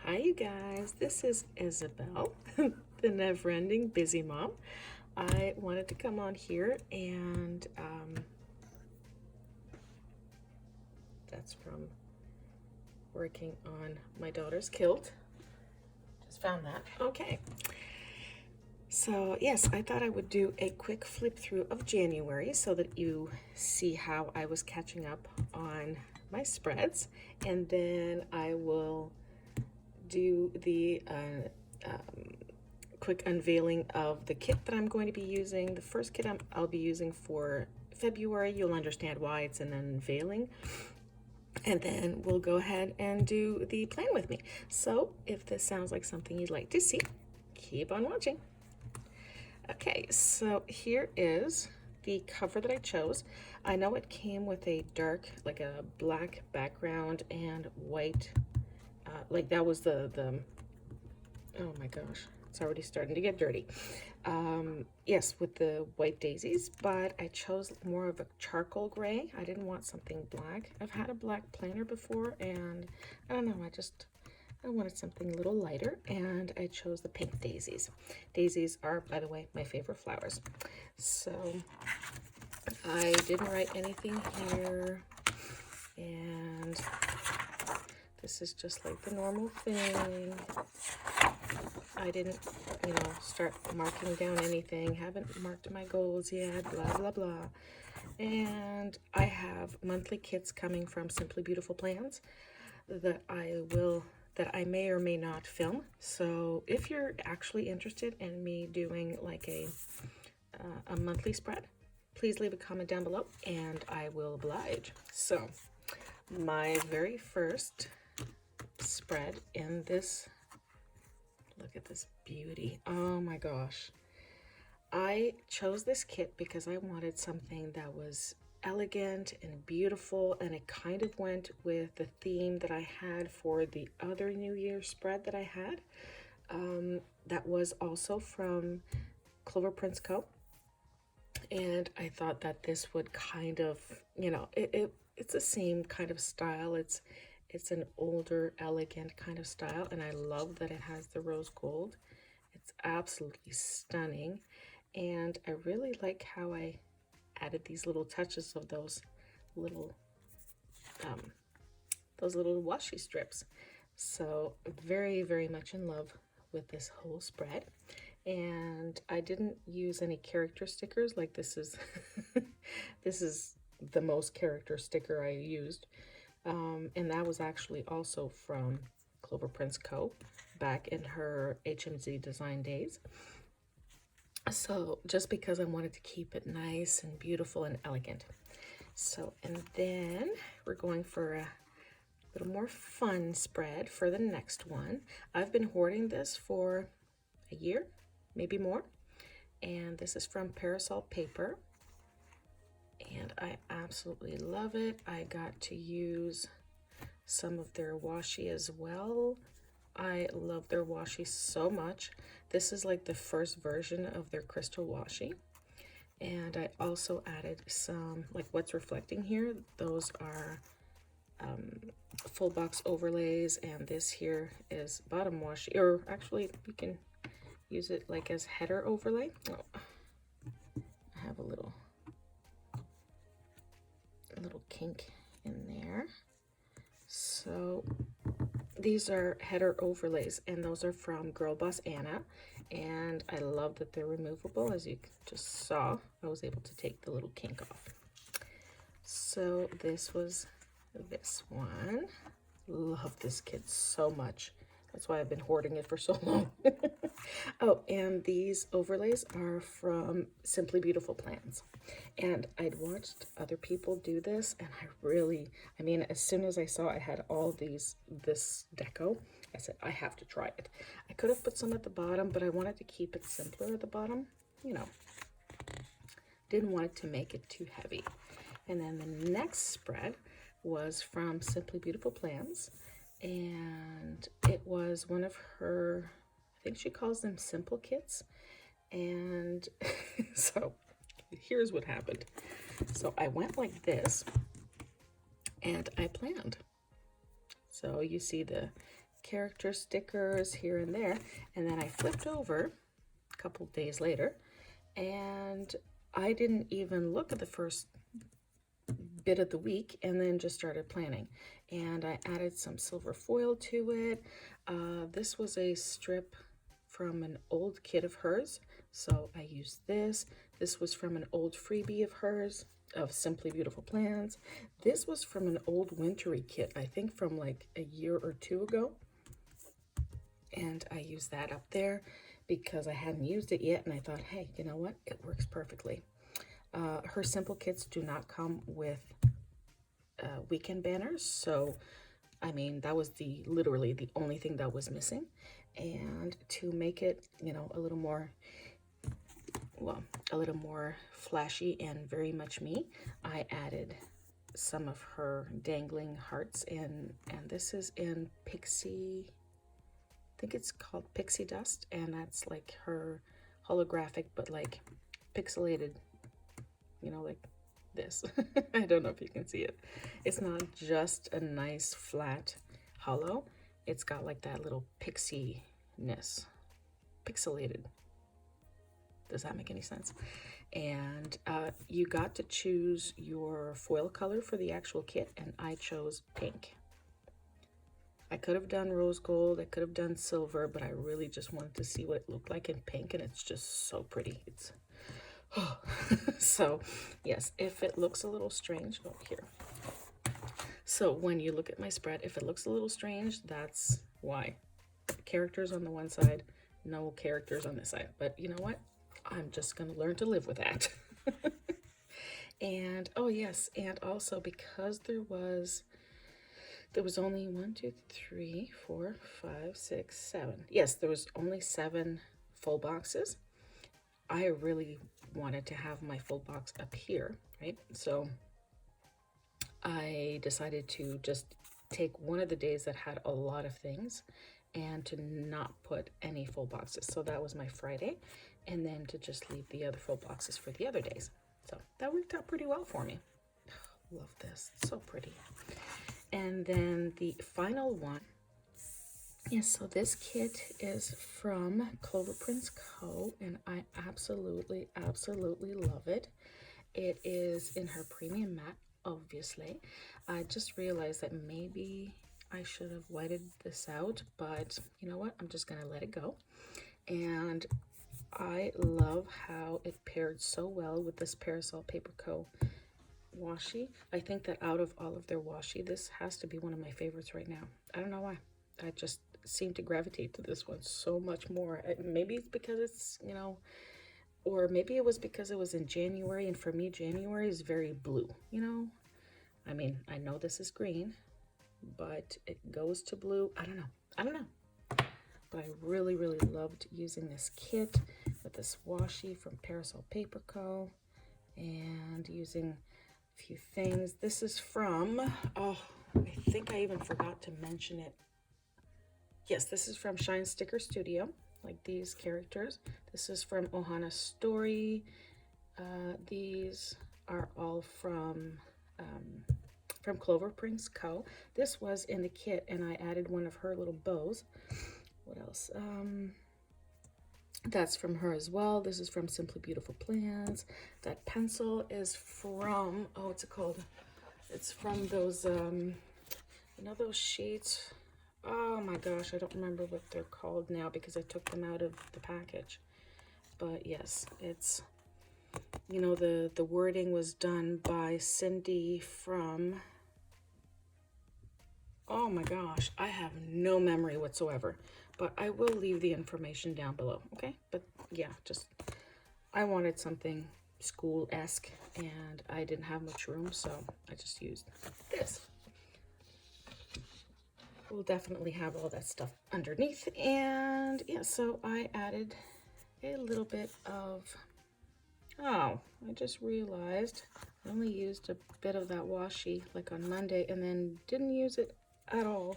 Hi, you guys. This is Isabelle, the never-ending busy mom. I wanted to come on here and that's from working on my daughter's kilt. Just found that. Okay. So yes, I thought I would do a quick flip through of January so that you see how I was catching up on my spreads, and then I will do the quick unveiling of the kit that I'm going to be using. The first kit I'll be using for February. You'll understand why it's an unveiling. And then we'll go ahead and do the plan with me. So if this sounds like something you'd like to see, keep on watching. Okay, so here is the cover that I chose. I know it came with a dark, like a black background and white, like that was the oh my gosh, it's already starting to get dirty. Yes, with the white daisies, but I chose more of a charcoal gray. I didn't want something black. I've had a black planner before, and I don't know, I wanted something a little lighter, and I chose the pink daisies. Daisies are, by the way, my favorite flowers. So I didn't write anything here, and this is just like the normal thing. I didn't, start marking down anything. Haven't marked my goals yet, blah, blah, blah. And I have monthly kits coming from Simply Beautiful Plans that I may or may not film. So if you're actually interested in me doing like a monthly spread, please leave a comment down below and I will oblige. So my very first spread in this, look at this beauty. Oh my gosh. I chose this kit because I wanted something that was elegant and beautiful, and it kind of went with the theme that I had for the other New Year's spread that I had. That was also from Clover Prince Co. And I thought that this would kind of, it's the same kind of style. It's an older, elegant kind of style, and I love that it has the rose gold. It's absolutely stunning, and I really like how I added these little touches of those little washi strips. So very, very much in love with this whole spread. And I didn't use any character stickers. Like this is this is the most character sticker I used. And that was actually also from Clover Prince Co. back in her HMZ design days. So just because I wanted to keep it nice and beautiful and elegant. So, and then we're going for a little more fun spread for the next one. I've been hoarding this for a year, maybe more. And this is from Parasol Paper. And I absolutely love it. I got to use some of their washi as well. I love their washi so much. This is like the first version of their crystal washi. And I also added some, like what's reflecting here, those are full box overlays, and this here is bottom washi, or actually you can use it like as header overlay. Oh, I have a little kink in there. So these are header overlays, and those are from Girl Boss Anna, and I love that they're removable. As you just saw, I was able to take the little kink off. So this was this one. Love this kit so much. That's why I've been hoarding it for so long. Oh, and these overlays are from Simply Beautiful Plans. And I'd watched other people do this, and I mean, as soon as I saw I had all this deco, I said, I have to try it. I could have put some at the bottom, but I wanted to keep it simpler at the bottom. Didn't want it to make it too heavy. And then the next spread was from Simply Beautiful Plans, and it was one of her, I think she calls them simple kits. And so here's what happened. So I went like this, and I planned. So you see the character stickers here and there. And then I flipped over a couple days later, and I didn't even look at the first bit of the week, and then just started planning. And I added some silver foil to it. This was a strip from an old kit of hers, so I used this. This was from an old freebie of hers, of Simply Beautiful Plans. This was from an old wintry kit, I think from like a year or two ago. And I used that up there because I hadn't used it yet, and I thought, hey, you know what? It works perfectly. Her simple kits do not come with weekend banners, so I mean, that was literally the only thing that was missing. And to make it, you know, a little more, well, a little more flashy and very much me, I added some of her dangling hearts in, and this is in Pixie, I think it's called Pixie Dust, and that's like her holographic, but like pixelated, you know, like this. I don't know if you can see it. It's not just a nice flat hollow. It's got like that little pixie-ness, pixelated. Does that make any sense? And you got to choose your foil color for the actual kit, and I chose pink. I could have done rose gold, I could have done silver, but I really just wanted to see what it looked like in pink, and it's just so pretty. It's so yes, if it looks a little strange, oh, here. So when you look at my spread, if it looks a little strange, that's why. Characters on the one side, no characters on this side. But you know what? I'm just going to learn to live with that. And oh yes, and also because there was only 1, 2, 3, 4, 5, 6, 7. Yes, there was only 7 full boxes. I really wanted to have my full box up here, right? So I decided to just take one of the days that had a lot of things and to not put any full boxes. So that was my Friday, and then to just leave the other full boxes for the other days. So that worked out pretty well for me. Love this, it's so pretty. And then the final one, yes, so this kit is from Clover Prince Co., and I absolutely, absolutely love it. It is in her premium matte, obviously. I just realized that maybe I should have whited this out, but you know what? I'm just gonna let it go. And I love how it paired so well with this Parasol Paper Co. washi. I think that out of all of their washi, this has to be one of my favorites right now. I don't know why. I just seem to gravitate to this one so much more. Maybe it's because it's, you know, or maybe it was because it was in January, and for me, January is very blue, you know? I mean, I know this is green, but it goes to blue. I don't know. But I really, really loved using this kit with this washi from Parasol Paper Co. and using a few things. This is from, oh, I think I even forgot to mention it. Yes, this is from Shine Sticker Studio, like these characters. This is from Ohana Story. These are all from Clover Prince Co. This was in the kit, and I added one of her little bows. What else? That's from her as well. This is from Simply Beautiful Plans. That pencil is from, oh, what's it called? It's from those, you know, those sheets. Oh my gosh, I don't remember what they're called now because I took them out of the package. But yes, it's, you know, the wording was done by Cindy from, oh my gosh, I have no memory whatsoever. But I will leave the information down below, okay? But yeah, just, I wanted something school-esque, and I didn't have much room, so I just used this. We'll definitely have all that stuff underneath. And yeah, so I added a little bit of, oh, I just realized I only used a bit of that washi like on Monday and then didn't use it at all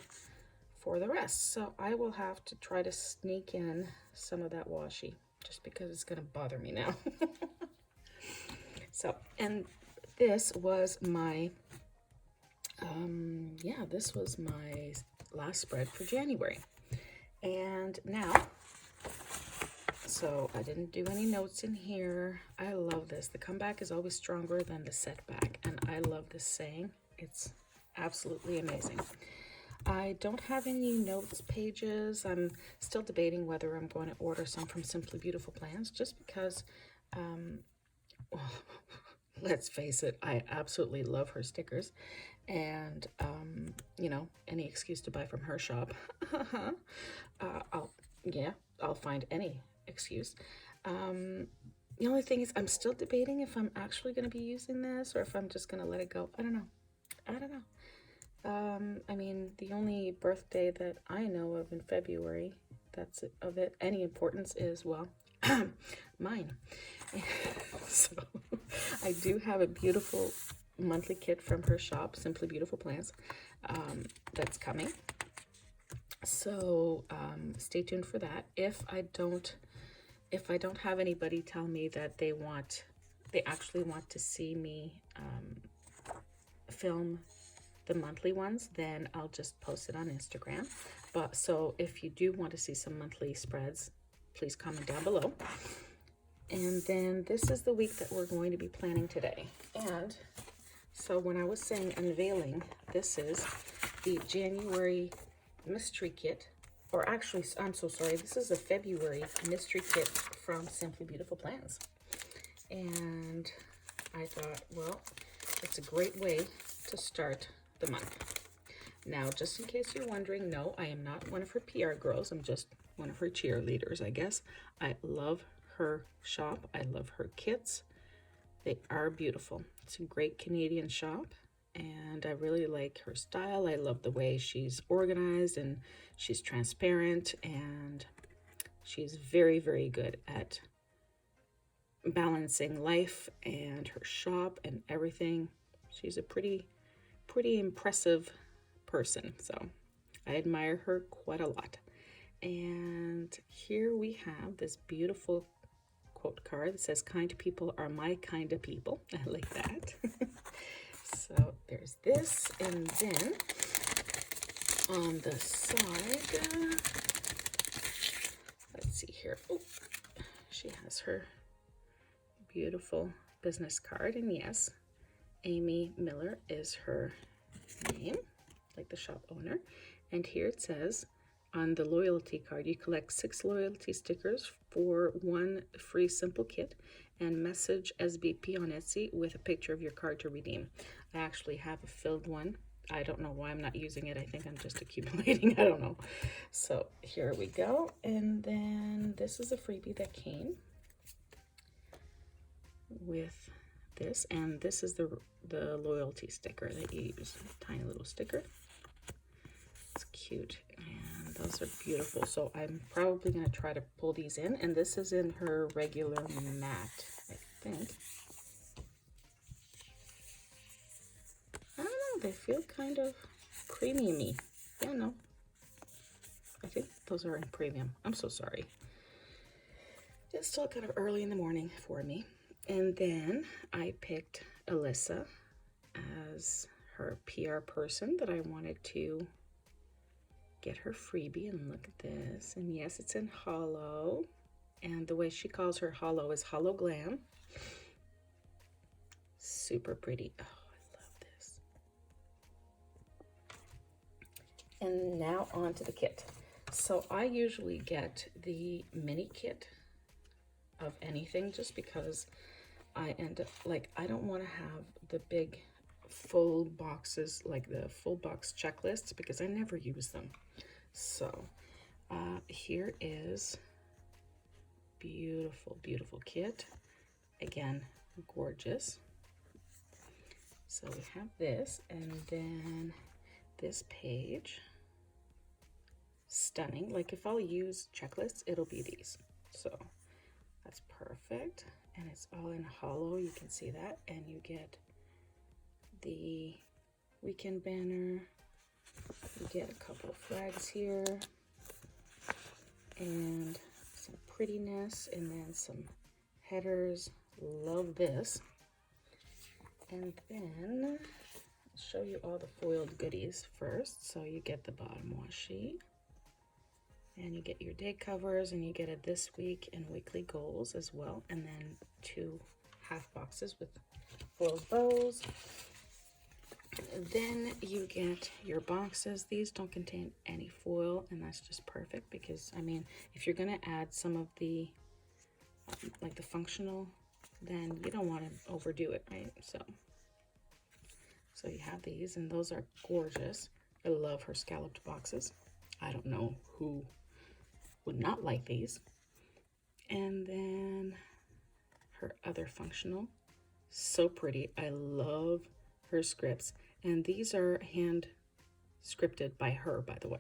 for the rest. So I will have to try to sneak in some of that washi just because it's gonna bother me now. So, and this was my, yeah, this was my last spread for January. And now, so I didn't do any notes in here. I love this. The comeback is always stronger than the setback. And I love this saying. It's absolutely amazing. I don't have any notes pages. I'm still debating whether I'm going to order some from Simply Beautiful Plans, just because, well, let's face it, I absolutely love her stickers. And, you know, any excuse to buy from her shop, I'll find any excuse. The only thing is I'm still debating if I'm actually going to be using this or if I'm just going to let it go. I don't know. I mean, the only birthday that I know of in February that's of it any importance is, well, mine. So I do have a beautiful monthly kit from her shop, Simply Beautiful Plants, that's coming. So stay tuned for that. If I don't have anybody tell me that they actually want to see me film the monthly ones, then I'll just post it on Instagram. But so if you do want to see some monthly spreads, please comment down below. And then this is the week that we're going to be planning today. And so when I was saying unveiling, this is the January mystery kit, or actually, I'm so sorry, this is a February mystery kit from Simply Beautiful Plans. And I thought, well, it's a great way to start the month. Now, just in case you're wondering, no, I am not one of her PR girls. I'm just one of her cheerleaders, I guess. I love her shop. I love her kits. They are beautiful. It's a great Canadian shop, and I really like her style. I love the way she's organized, and she's transparent, and she's very, very good at balancing life and her shop and everything. She's a pretty impressive person, so I admire her quite a lot. And here we have this beautiful quote card that says, "Kind people are my kind of people." I like that. So there's this, and then on the side, let's see here. Oh, she has her beautiful business card, and yes, Amy Miller is her name, like the shop owner. And here it says, on the loyalty card, you collect 6 loyalty stickers for 1 free simple kit, and message SBP on Etsy with a picture of your card to redeem. I actually have a filled one. I don't know why I'm not using it. I think I'm just accumulating. I don't know. So here we go. And then this is a freebie that came with this, and this is the loyalty sticker that you use. Tiny little sticker. It's cute, and those are beautiful. So I'm probably going to try to pull these in, and this is in her regular matte, I think. I don't know, they feel kind of premium-y. Yeah, no, I think those are in premium. I'm so sorry. It's still kind of early in the morning for me. And then I picked Alyssa as her PR person that I wanted to get her freebie. And look at this. And yes, it's in hollow. And the way she calls her hollow is Hollow Glam. Super pretty. Oh, I love this. And now on to the kit. So I usually get the mini kit of anything, just because I end up, like, I don't want to have the big full boxes, like the full box checklists, because I never use them. So here is beautiful, beautiful kit. Again, gorgeous. So we have this, and then this page, stunning. Like, if I'll use checklists, it'll be these. So that's perfect. And it's all in hollow, you can see that. And you get the weekend banner. You get a couple of flags here. And some prettiness, and then some headers. Love this. And then show you all the foiled goodies first. So you get the bottom washi, and you get your day covers, and you get a this week and weekly goals as well, and then 2 half boxes with foiled bows. Then you get your boxes. These don't contain any foil, and that's just perfect because, I mean, if you're going to add some of the, like the functional, then you don't want to overdo it, right? So you have these, and those are gorgeous. I love her scalloped boxes. I don't know who would not like these. And then her other functional, so pretty. I love her scripts, and these are hand scripted by her, by the way.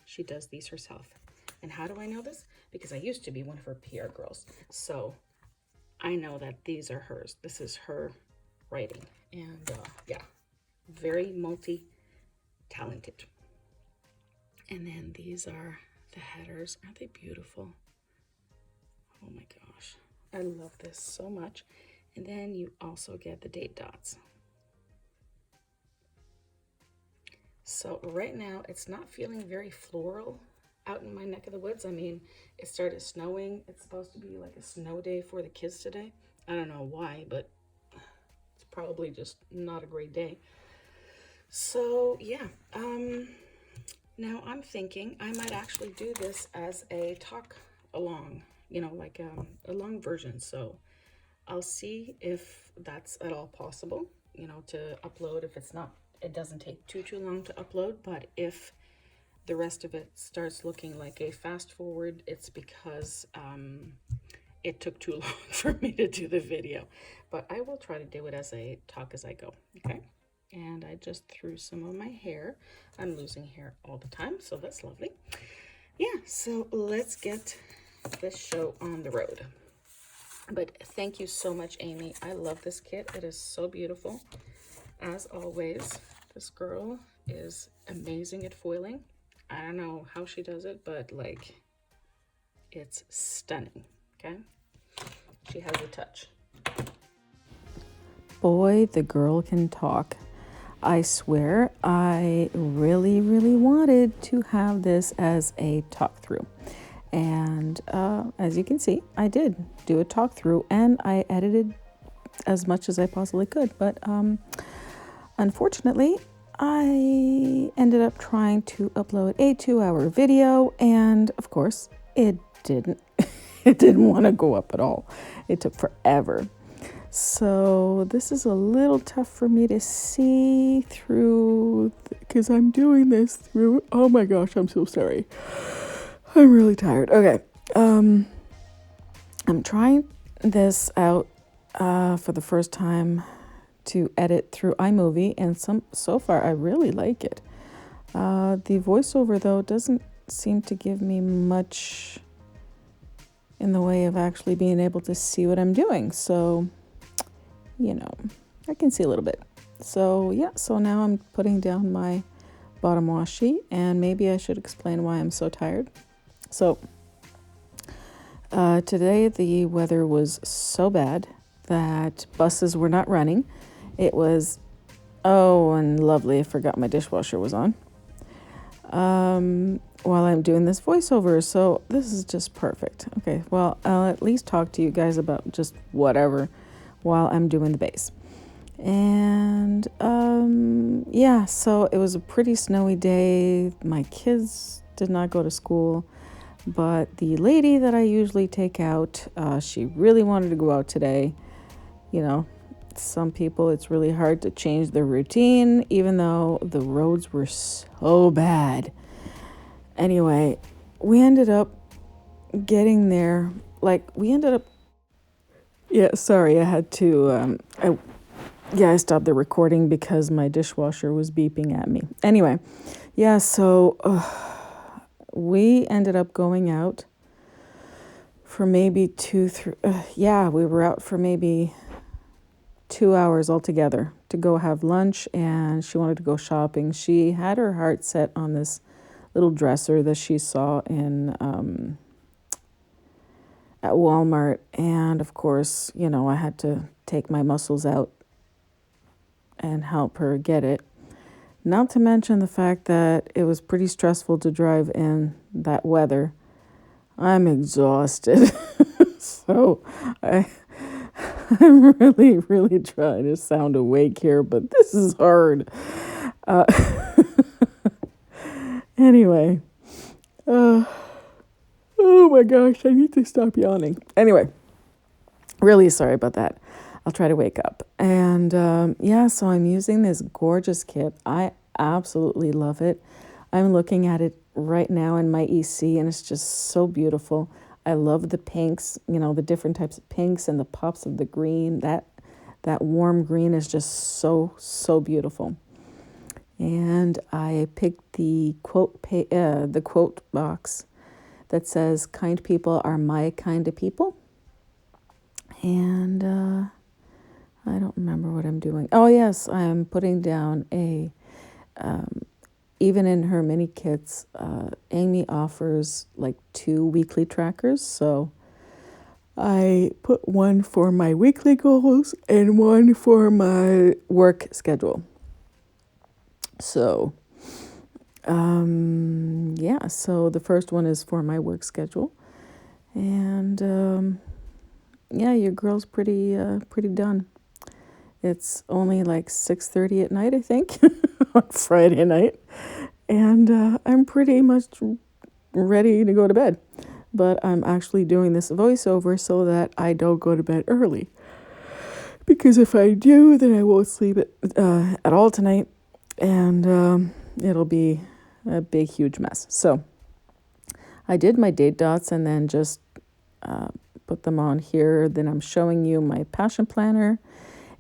She does these herself. And how do I know this? Because I used to be one of her PR girls, so I know that these are hers. This is her writing, and yeah, very multi-talented. And then these are the headers. Aren't they beautiful? Oh my gosh, I love this so much. And then you also get the date dots. So right now it's not feeling very floral out in my neck of the woods. I mean, it started snowing. It's supposed to be like a snow day for the kids today. I don't know why, but it's probably just not a great day. So yeah, now I'm thinking I might actually do this as a talk along, you know, like a long version. So I'll see if that's at all possible, you know, to upload. If it's not, it doesn't take too long to upload. But if the rest of it starts looking like a fast forward, it's because it took too long for me to do the video. But I will try to do it as a talk as I go, okay? And I just threw some of my hair. I'm losing hair all the time, so that's lovely. Yeah, so let's get this show on the road. But thank you so much, Amy. I love this kit. It is so beautiful. As always, this girl is amazing at foiling. I don't know how she does it, but like, it's stunning, okay? She has a touch. Boy, the girl can talk. I swear, I really, really wanted to have this as a talk through. And as you can see, I did do a talk through, and I edited as much as I possibly could. But unfortunately, I ended up trying to upload a 2-hour video, and of course, it didn't. It didn't want to go up at all. It took forever. So this is a little tough for me to see through because I'm doing this through. Oh my gosh, I'm so sorry. I'm really tired. Okay. I'm trying this out for the first time to edit through iMovie, and so far I really like it. The voiceover though doesn't seem to give me much in the way of actually being able to see what I'm doing. So, you know, I can see a little bit. So yeah, so now I'm putting down my bottom washi, and maybe I should explain why I'm so tired. So today the weather was so bad that buses were not running. It was, oh, and lovely, I forgot my dishwasher was on while I'm doing this voiceover. So this is just perfect. Okay, well, I'll at least talk to you guys about just whatever while I'm doing the base. And yeah, so it was a pretty snowy day. My kids did not go to school, but the lady that I usually take out, she really wanted to go out today. You know, some people, it's really hard to change their routine, even though the roads were so bad. Anyway, we ended up getting there. Yeah, sorry, I had to, I stopped the recording because my dishwasher was beeping at me. Anyway, yeah, so we ended up going out for maybe we were out for maybe 2 hours altogether to go have lunch, and she wanted to go shopping. She had her heart set on this little dresser that she saw in at Walmart, and of course, you know, I had to take my muscles out and help her get it. Not to mention the fact that it was pretty stressful to drive in that weather. I'm exhausted. So I'm really, really trying to sound awake here, but this is hard. Uh, anyway. Oh my gosh, I need to stop yawning. Anyway, really sorry about that. I'll try to wake up. And so I'm using this gorgeous kit. I absolutely love it. I'm looking at it right now in my EC, and it's just so beautiful. I love the pinks, the different types of pinks and the pops of the green. That warm green is just so, so beautiful. And I picked the quote box that says, "Kind people are my kind of people." And I don't remember what I'm doing. Oh, yes, I'm putting down even in her mini kits, Amy offers like 2 weekly trackers. So I put one for my weekly goals and one for my work schedule. So, so the first one is for my work schedule. And, your girl's pretty done. It's only like 6:30 at night, I think, on Friday night. And I'm pretty much ready to go to bed. But I'm actually doing this voiceover so that I don't go to bed early. Because if I do, then I won't sleep at all tonight. And it'll be a big, huge mess. So I did my date dots and then just put them on here. Then I'm showing you my passion planner.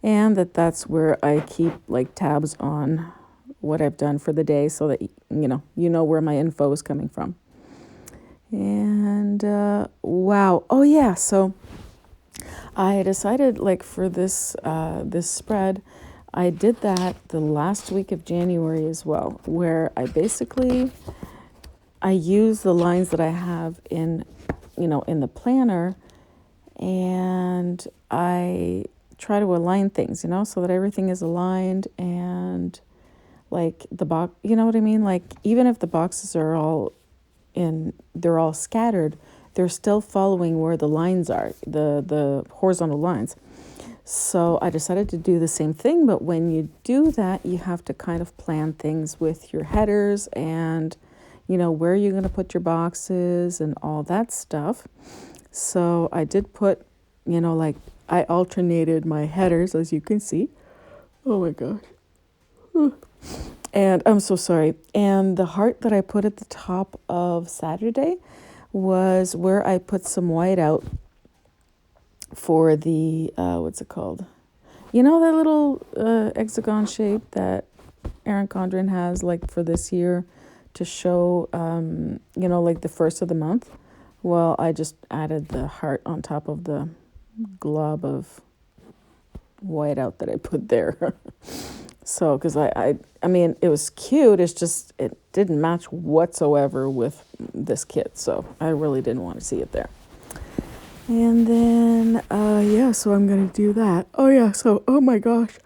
And that's where I keep like tabs on what I've done for the day so that, you know where my info is coming from. And wow. Oh, yeah. So I decided like for this spread, I did that the last week of January as well, where I use the lines that I have in the planner, and I try to align things, so that everything is aligned, and like the box, you know what I mean? Like even if the boxes are they're all scattered, they're still following where the lines are, the horizontal lines. So I decided to do the same thing, but when you do that, you have to kind of plan things with your headers and, where you're going to put your boxes and all that stuff. So I did put, like I alternated my headers, as you can see. Oh my gosh. And I'm so sorry. And the heart that I put at the top of Saturday was where I put some white out for the, what's it called? That little hexagon shape that Erin Condren has like for this year to show, like the first of the month. Well, I just added the heart on top of the glob of white out that I put there. So, because I mean, it was cute. It's just, it didn't match whatsoever with this kit. So I really didn't want to see it there. And then, so I'm going to do that. Oh, yeah. So, oh my gosh.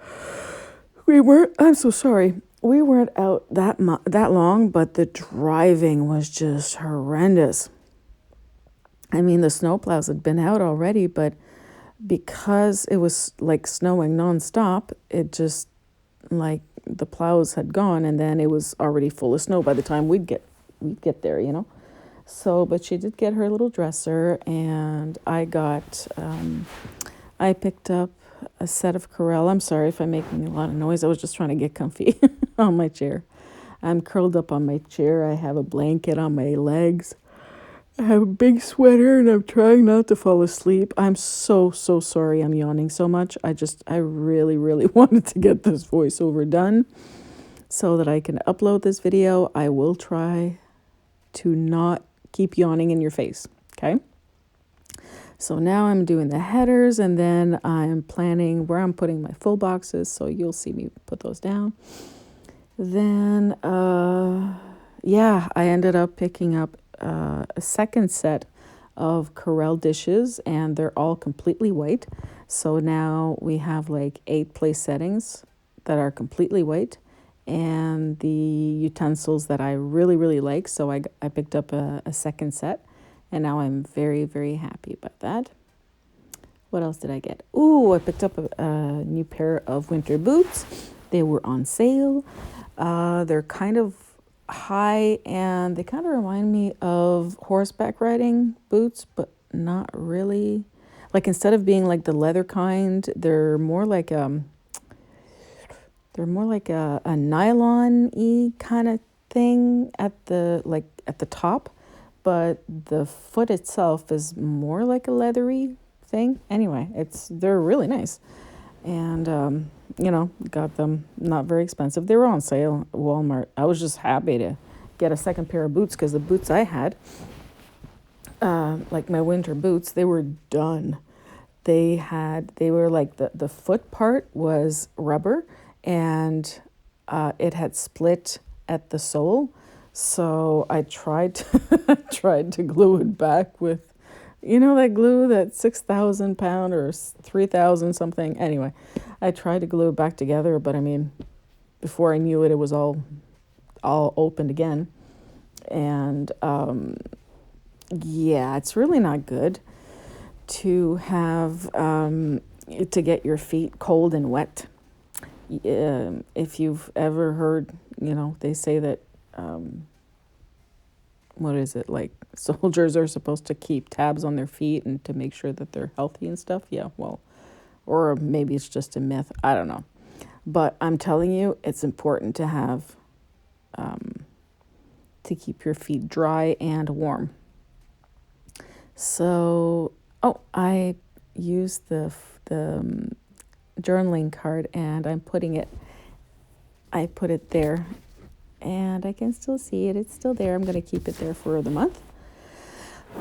I'm so sorry. We weren't out that long, but the driving was just horrendous. I mean, the snowplows had been out already, but because it was like snowing nonstop, it just like the plows had gone, and then it was already full of snow by the time we'd get there, So, but she did get her little dresser, and I picked up a set of Corelle. I'm sorry if I'm making a lot of noise. I was just trying to get comfy on my chair. I'm curled up on my chair. I have a blanket on my legs. I have a big sweater, and I'm trying not to fall asleep. I'm so, so sorry I'm yawning so much. I really, really wanted to get this voiceover done so that I can upload this video. I will try to not keep yawning in your face, okay? So now I'm doing the headers, and then I'm planning where I'm putting my full boxes, so you'll see me put those down. Then, I ended up picking up a second set of Corelle dishes, and they're all completely white. So now we have like 8 place settings that are completely white and the utensils that I really, really like. So I picked up a second set, and now I'm very, very happy about that. What else did I get? Ooh, I picked up a new pair of winter boots. They were on sale. They're kind of high, and they kind of remind me of horseback riding boots, but not really. Like, instead of being like the leather kind, they're more like a nylon-y kind of thing at the top, but the foot itself is more like a leathery thing. Anyway, they're really nice. And got them not very expensive. They were on sale at Walmart. I was just happy to get a second pair of boots, because the boots I had, like my winter boots, they were done. They were like the foot part was rubber, and it had split at the sole. So I tried to glue it back with, that glue, that 6,000 pound or 3,000 something. Anyway, I tried to glue it back together, but I mean, before I knew it, it was all opened again. And it's really not good to have to get your feet cold and wet. If you've ever heard, they say that what is it, like soldiers are supposed to keep tabs on their feet and to make sure that they're healthy and stuff. Yeah, well, or maybe it's just a myth. I don't know. But I'm telling you, it's important to have to keep your feet dry and warm. So, I used the journaling card, and I put it there, and I can still see it. It's still there. I'm going to keep it there for the month.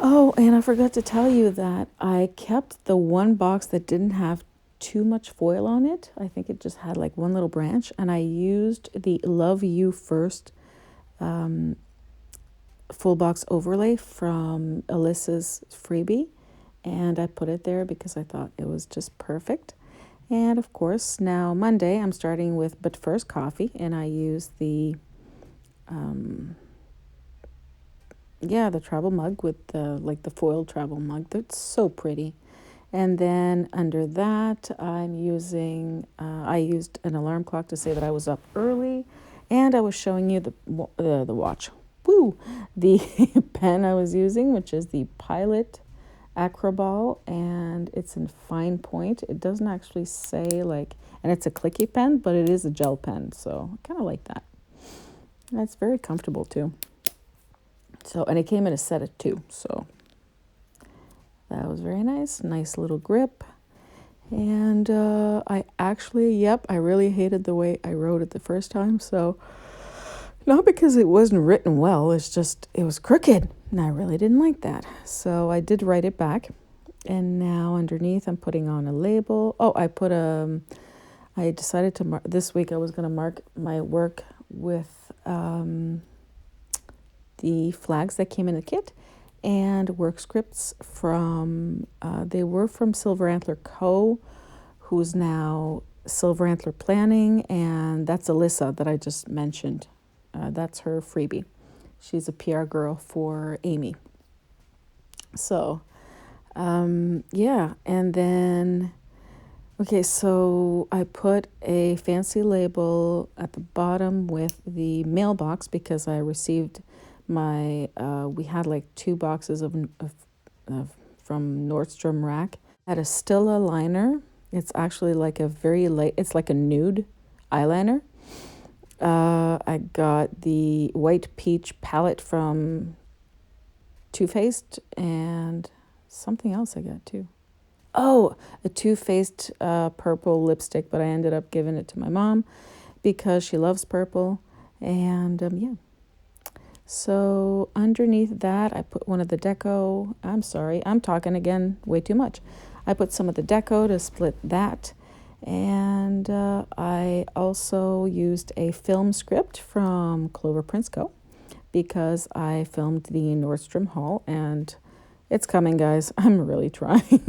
Oh, and I forgot to tell you that I kept the one box that didn't have too much foil on it. I think it just had like one little branch, and I used the Love You First full box overlay from Alyssa's freebie, and I put it there because I thought it was just perfect. And of course, now Monday I'm starting with But First Coffee, and I use the travel mug with the foiled travel mug. That's so pretty. And then under that, I used an alarm clock to say that I was up early, and I was showing you the watch. Woo! The pen I was using, which is the Pilot Acroball, and it's in fine point. It doesn't actually say and it's a clicky pen, but it is a gel pen, so I kind of like that. And it's very comfortable too. So, and it came in a set of 2, so that was very nice. Nice little grip. And I really hated the way I wrote it the first time. So, not because it wasn't written well, it was crooked. And I really didn't like that. So I did write it back. And now underneath I'm putting on a label. Oh, I decided to this week I was going to mark my work with the flags that came in the kit, and work scripts they were from Silver Antler Co., who's now Silver Antler Planning, and that's Alyssa that I just mentioned. That's her freebie. She's a PR girl for Amy. So, and then, so I put a fancy label at the bottom with the mailbox, because I received we had 2 boxes of from Nordstrom Rack. I had a Stila liner. It's actually like a very light, it's like a nude eyeliner. I got the White Peach palette from Too Faced, and something else I got too. Oh, a Too Faced purple lipstick, but I ended up giving it to my mom because she loves purple. And so underneath that, I put one of the deco. I'm sorry, I'm talking again way too much. I put some of the deco to split that. And I also used a film script from Clover Prince Co. because I filmed the Nordstrom haul, and it's coming, guys. I'm really trying.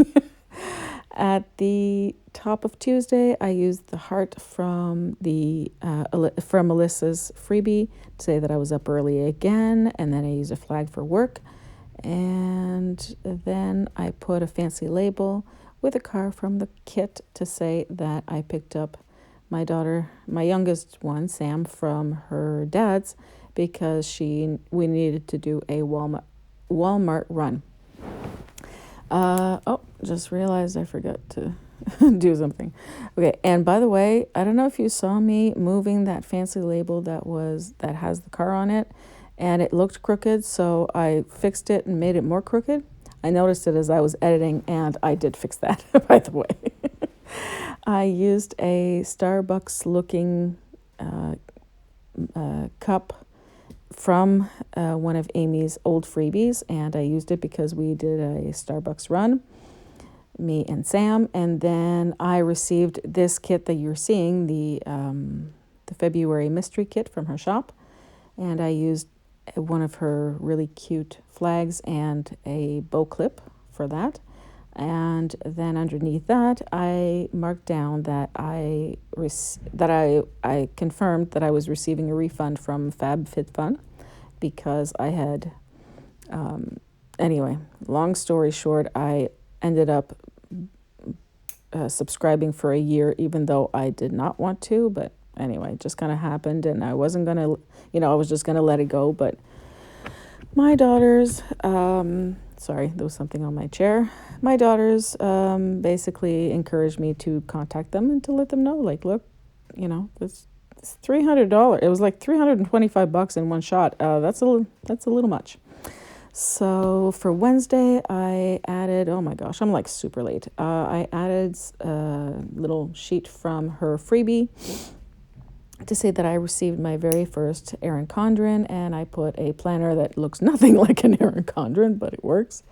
At the top of Tuesday, I used the heart from from Alyssa's freebie to say that I was up early again, and then I used a flag for work. And then I put a fancy label with a card from the kit to say that I picked up my daughter, my youngest one, Sam, from her dad's because we needed to do a Walmart run. Just realized I forgot to do something. Okay, and by the way, I don't know if you saw me moving that fancy label that has the car on it, and it looked crooked, so I fixed it and made it more crooked. I noticed it as I was editing, and I did fix that, by the way. I used a Starbucks looking cup from one of Amy's old freebies, and I used it because we did a Starbucks run, me and Sam, and then I received this kit that you're seeing, the February mystery kit from her shop, and I used one of her really cute flags and a bow clip for that. And then underneath that, I marked down that I confirmed that I was receiving a refund from FabFitFun because I had, anyway, long story short, I ended up subscribing for a year, even though I did not want to, but anyway, it just kind of happened, and I wasn't going to, I was just going to let it go, but my daughters, sorry, there was something on my chair. My daughters basically encouraged me to contact them and to let them know, like, look, it's $300. It was like $325 in one shot. That's a little much. So for Wednesday, I added, oh my gosh, I'm like super late. I added a little sheet from her freebie to say that I received my very first Erin Condren, and I put a planner that looks nothing like an Erin Condren, but it works.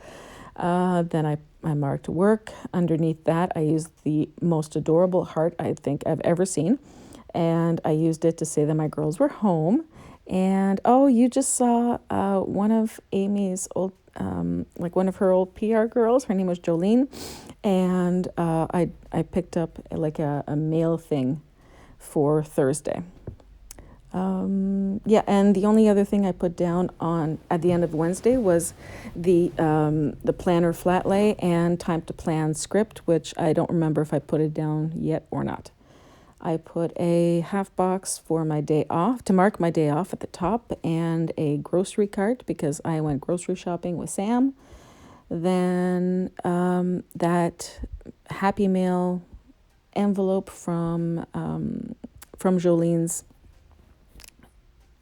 Then I marked work. Underneath that, I used the most adorable heart I think I've ever seen, and I used it to say that my girls were home. And you just saw one of Amy's old, one of her old PR girls. Her name was Jolene, and I picked up like a mail thing for Thursday. And the only other thing I put down at the end of Wednesday was the planner flat lay and time to plan script, which I don't remember if I put it down yet or not. I put a half box for my day off, to mark my day off at the top, and a grocery cart because I went grocery shopping with Sam. Then that Happy Mail envelope from Jolene's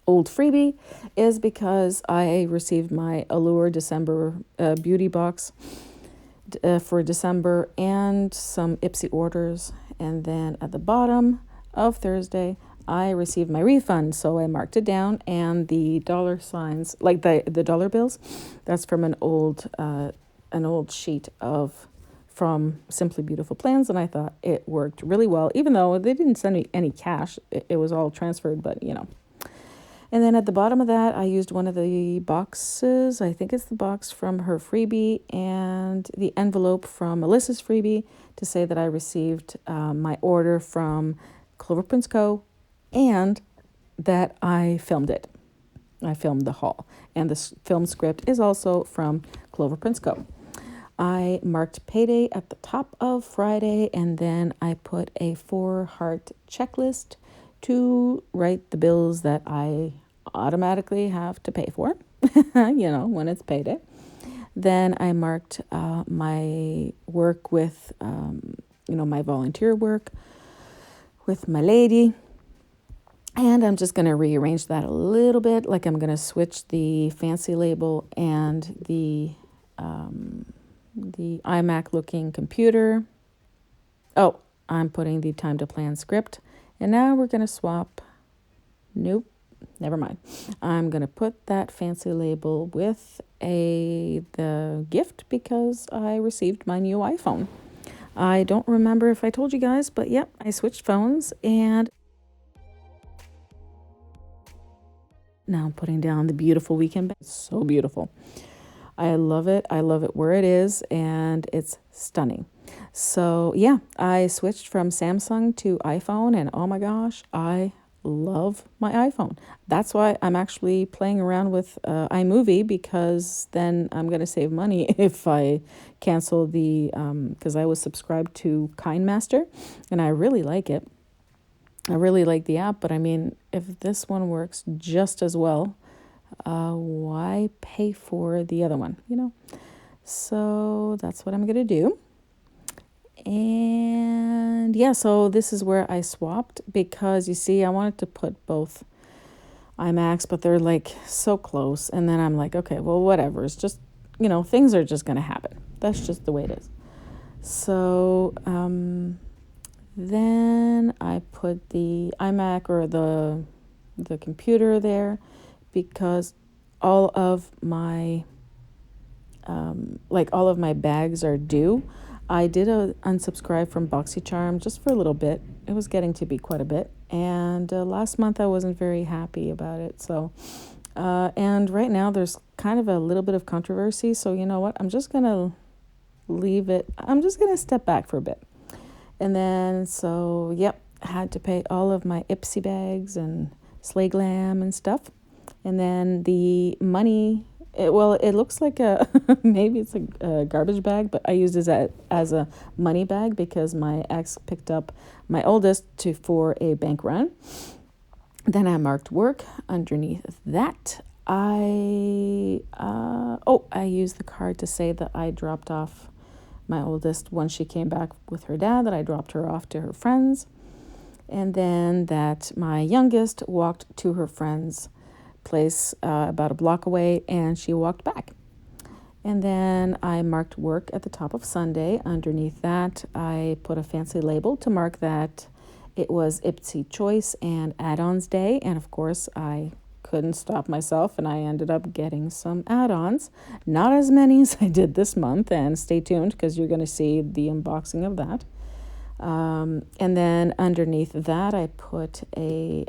old freebie is because I received my Allure December beauty box for December and some Ipsy orders. And then at the bottom of Thursday, I received my refund. So I marked it down, and the dollar signs, like the dollar bills, that's from an old sheet from Simply Beautiful Plans. And I thought it worked really well, even though they didn't send me any cash. It was all transferred, but And then at the bottom of that, I used one of the boxes. I think it's the box from her freebie and the envelope from Alyssa's freebie to say that I received my order from Clover Prince Co. and that I filmed it. I filmed the haul. And the film script is also from Clover Prince Co. I marked payday at the top of Friday, and then I put a 4-heart checklist to write the bills that I automatically have to pay for, when it's payday. Then I marked my work with, my volunteer work with my lady. And I'm just going to rearrange that a little bit. Like I'm going to switch the fancy label and the iMac looking computer. Oh, I'm putting the time to plan script. And now we're going to swap. Nope. Never mind. I'm going to put that fancy label with the gift because I received my new iPhone. I don't remember if I told you guys, but yep, I switched phones, and now I'm putting down the beautiful weekend bag. It's so beautiful. I love it. I love it where it is, and it's stunning. So yeah, I switched from Samsung to iPhone, and oh my gosh, I love my iPhone. That's why I'm actually playing around with iMovie, because then I'm going to save money if I cancel the, because I was subscribed to KindMaster, and I really like it. I really like the app, but I mean, if this one works just as well, why pay for the other one, you know? So that's what I'm going to do. And yeah, so this is where I swapped, because you see, I wanted to put both iMacs, but they're like so close. And then I'm like, okay, well, whatever. It's just, you know, things are just going to happen. That's just the way it is. So then I put the iMac, or the computer there, because all of my all of my bags are due. I did unsubscribe from BoxyCharm just for a little bit. It was getting to be quite a bit, and last month I wasn't very happy about it. So and right now there's kind of a little bit of controversy, so you know what, I'm just gonna leave it. I'm just gonna step back for a bit. And then, so, yep, I had to pay all of my Ipsy bags and Slay Glam and stuff. And then the money, it looks like a, maybe it's a garbage bag, but I used it as a money bag, because my ex picked up my oldest for a bank run. Then I marked work underneath that. I used the card to say that I dropped off my oldest when she came back with her dad, that I dropped her off to her friends, and then that my youngest walked to her friend's place about a block away, and she walked back. And then I marked work at the top of Sunday. Underneath that, I put a fancy label to mark that it was Ipsy Choice and Add-ons Day, and of course I couldn't stop myself, and I ended up getting some add-ons. Not as many as I did this month, and stay tuned, because you're going to see the unboxing of that. And then underneath that, I put a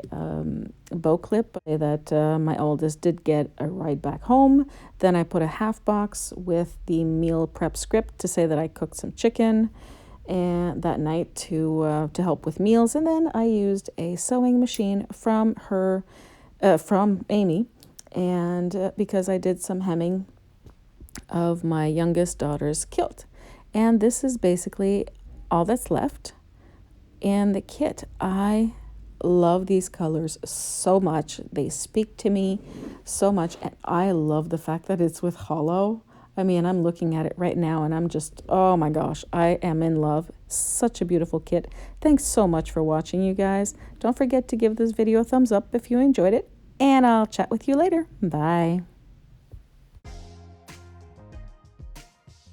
bow clip that my oldest did get a ride back home. Then I put a half box with the meal prep script to say that I cooked some chicken and that night to help with meals. And then I used a sewing machine from Amy, and because I did some hemming of my youngest daughter's kilt. And this is basically all that's left in the kit. I love these colors so much. They speak to me so much, and I love the fact that it's with hollow. I mean, I'm looking at it right now, and I'm just, oh my gosh, I am in love. Such a beautiful kit. Thanks so much for watching, you guys. Don't forget to give this video a thumbs up if you enjoyed it, and I'll chat with you later. Bye.